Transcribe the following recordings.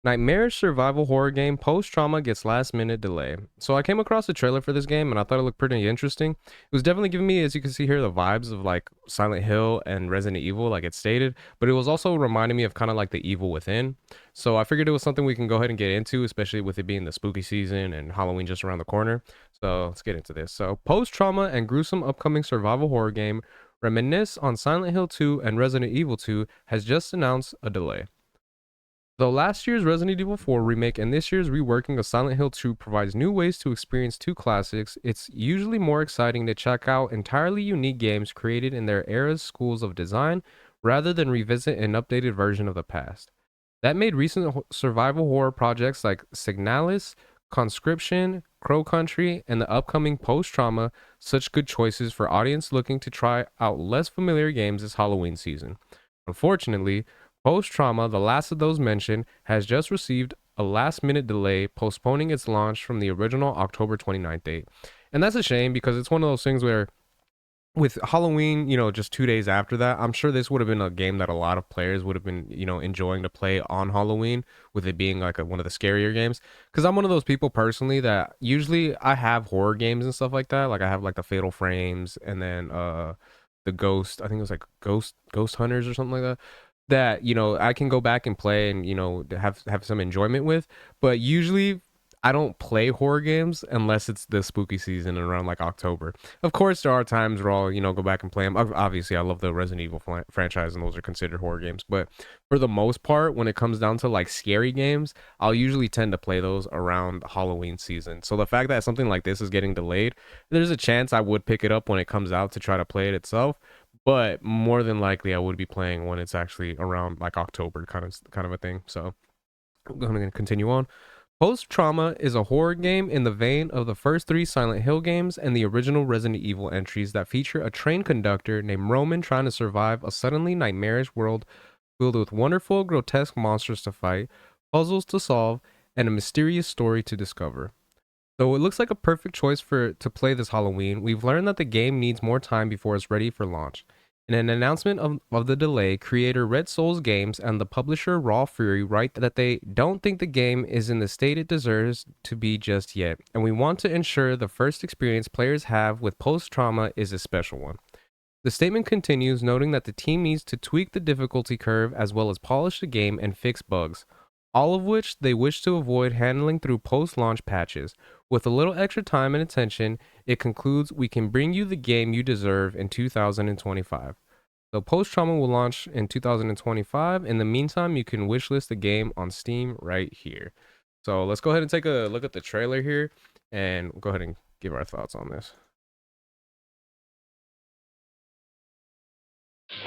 Nightmarish survival horror game Post Trauma gets last minute delay. So I came across the trailer for this game and I thought it looked pretty interesting. It was definitely giving me, as you can see here, the vibes of like Silent Hill and Resident Evil, like it stated, but it was also reminding me of kind of like the Evil Within. So I figured it was something we can go ahead and get into, especially with it being the spooky season and Halloween just around the corner. So let's get into this. So Post Trauma and gruesome upcoming survival horror game reminisce on Silent Hill 2 and Resident Evil 2 has just announced a delay. Though last year's Resident Evil 4 remake and this year's reworking of Silent Hill 2 provides new ways to experience two classics, it's usually more exciting to check out entirely unique games created in their era's schools of design rather than revisit an updated version of the past. That made recent survival horror projects like Signalis, Conscription, Crow Country, and the upcoming Post Trauma such good choices for audience looking to try out less familiar games this Halloween season. Unfortunately, Post Trauma, the last of those mentioned, has just received a last minute delay, postponing its launch from the original October 29th date. And that's a shame because it's one of those things where, with Halloween, just 2 days after that, I'm sure this would have been a game that a lot of players would have been, enjoying to play on Halloween, with it being like one of the scarier games. Because I'm one of those people personally that usually I have horror games and stuff like that. Like I have like the Fatal Frames and then the Ghost, I think it was like Ghost Hunters or something like that, that I can go back and play and have some enjoyment with. But usually I don't play horror games unless it's the spooky season around like October. Of course there are times where I'll go back and play them. Obviously I love the Resident Evil franchise and those are considered horror games, but for the most part when it comes down to like scary games, I'll usually tend to play those around Halloween season. So the fact that something like this is getting delayed, there's a chance I would pick it up when it comes out to try to play it itself, but more than likely I would be playing when it's actually around like October kind of a thing. So I'm going to continue on. Post Trauma is a horror game in the vein of the first three Silent Hill games and the original Resident Evil entries that feature a train conductor named Roman trying to survive a suddenly nightmarish world filled with wonderful, grotesque monsters to fight, puzzles to solve, and a mysterious story to discover. Though it looks like a perfect choice to play this Halloween, we've learned that the game needs more time before it's ready for launch. In an announcement of the delay, creator Red Souls Games and the publisher Raw Fury write that they don't think the game is in the state it deserves to be just yet, and we want to ensure the first experience players have with Post Trauma is a special one. The statement continues, noting that the team needs to tweak the difficulty curve as well as polish the game and fix bugs, all of which they wish to avoid handling through post-launch patches. With a little extra time and attention, it concludes, we can bring you the game you deserve in 2025. So Post Trauma will launch in 2025. In the meantime, you can wishlist the game on Steam right here. So let's go ahead and take a look at the trailer here and go ahead and give our thoughts on this.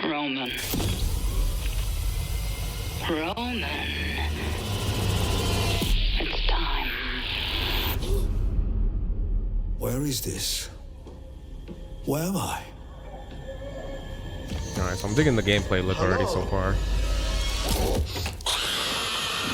Roman. It's time. Where is this? Where am I? Alright, so I'm digging the gameplay look already so far.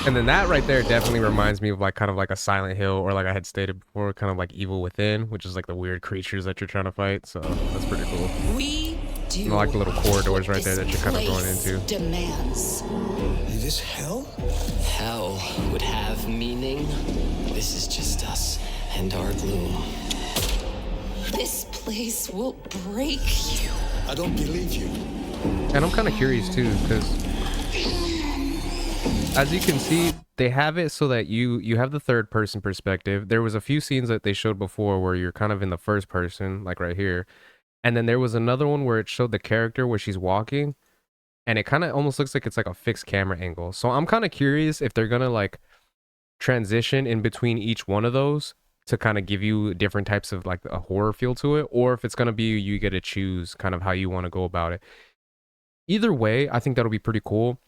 And then that right there definitely reminds me of like kind of like a Silent Hill, or like I had stated before, kind of like Evil Within, which is like the weird creatures that you're trying to fight. So that's pretty cool. We do like the little corridors right there that you're kind of going into. Demands. Is this hell? Hell would have meaning. This is just us and our gloom. This place will break you. I don't believe you. And I'm kind of curious too, because as you can see, they have it so that you have the third person perspective. There was a few scenes that they showed before where you're kind of in the first person, like right here. And then there was another one where it showed the character where she's walking, and it kind of almost looks like it's like a fixed camera angle. So I'm kind of curious if they're gonna like transition in between each one of those to kind of give you different types of like a horror feel to it, or if it's gonna be you get to choose kind of how you want to go about it. Either way, I think that'll be pretty cool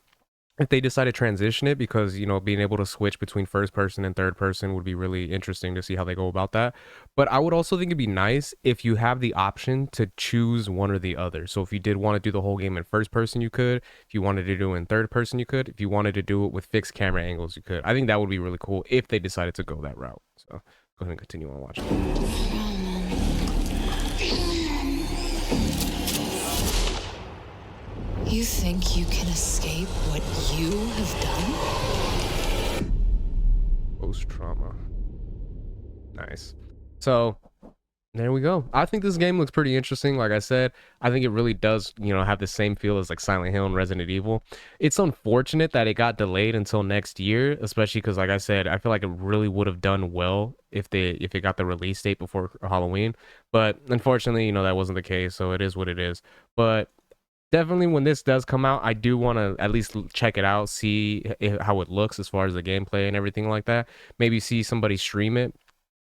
if they decide to transition it, because being able to switch between first person and third person would be really interesting to see how they go about that. But I would also think it'd be nice if you have the option to choose one or the other. So if you did want to do the whole game in first person, you could. If you wanted to do it in third person, you could. If you wanted to do it with fixed camera angles, you could. I think that would be really cool if they decided to go that route. So go ahead and continue on watching. You think you can escape what you have done? Post trauma. Nice. So there we go. I think this game looks pretty interesting. Like I said, I think it really does, have the same feel as like Silent Hill and Resident Evil. It's unfortunate that it got delayed until next year, especially because, like I said, I feel like it really would have done well if it got the release date before Halloween. But unfortunately, that wasn't the case. So it is what it is. But definitely when this does come out, I do want to at least check it out, see how it looks as far as the gameplay and everything like that. Maybe see somebody stream it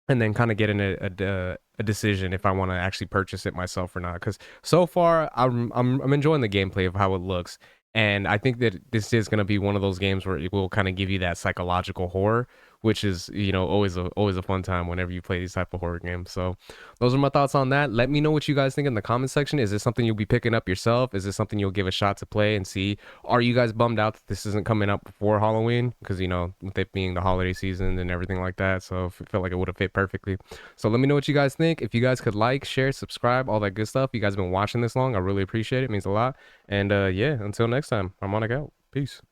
and then kind of get in a decision if I want to actually purchase it myself or not. Because so far, I'm enjoying the gameplay of how it looks, and I think that this is going to be one of those games where it will kind of give you that psychological horror, which is always a fun time whenever you play these type of horror games. So those are my thoughts on that. Let me know what you guys think in the comment section. Is this something you'll be picking up yourself? Is this something you'll give a shot to play and see? Are you guys bummed out that this isn't coming out before Halloween? Because with it being the holiday season and everything like that, so it felt like it would have fit perfectly. So let me know what you guys think. If you guys could like, share, subscribe, all that good stuff. You guys have been watching this long, I really appreciate it. It means a lot. And yeah, until next time, Harmonic out. Peace.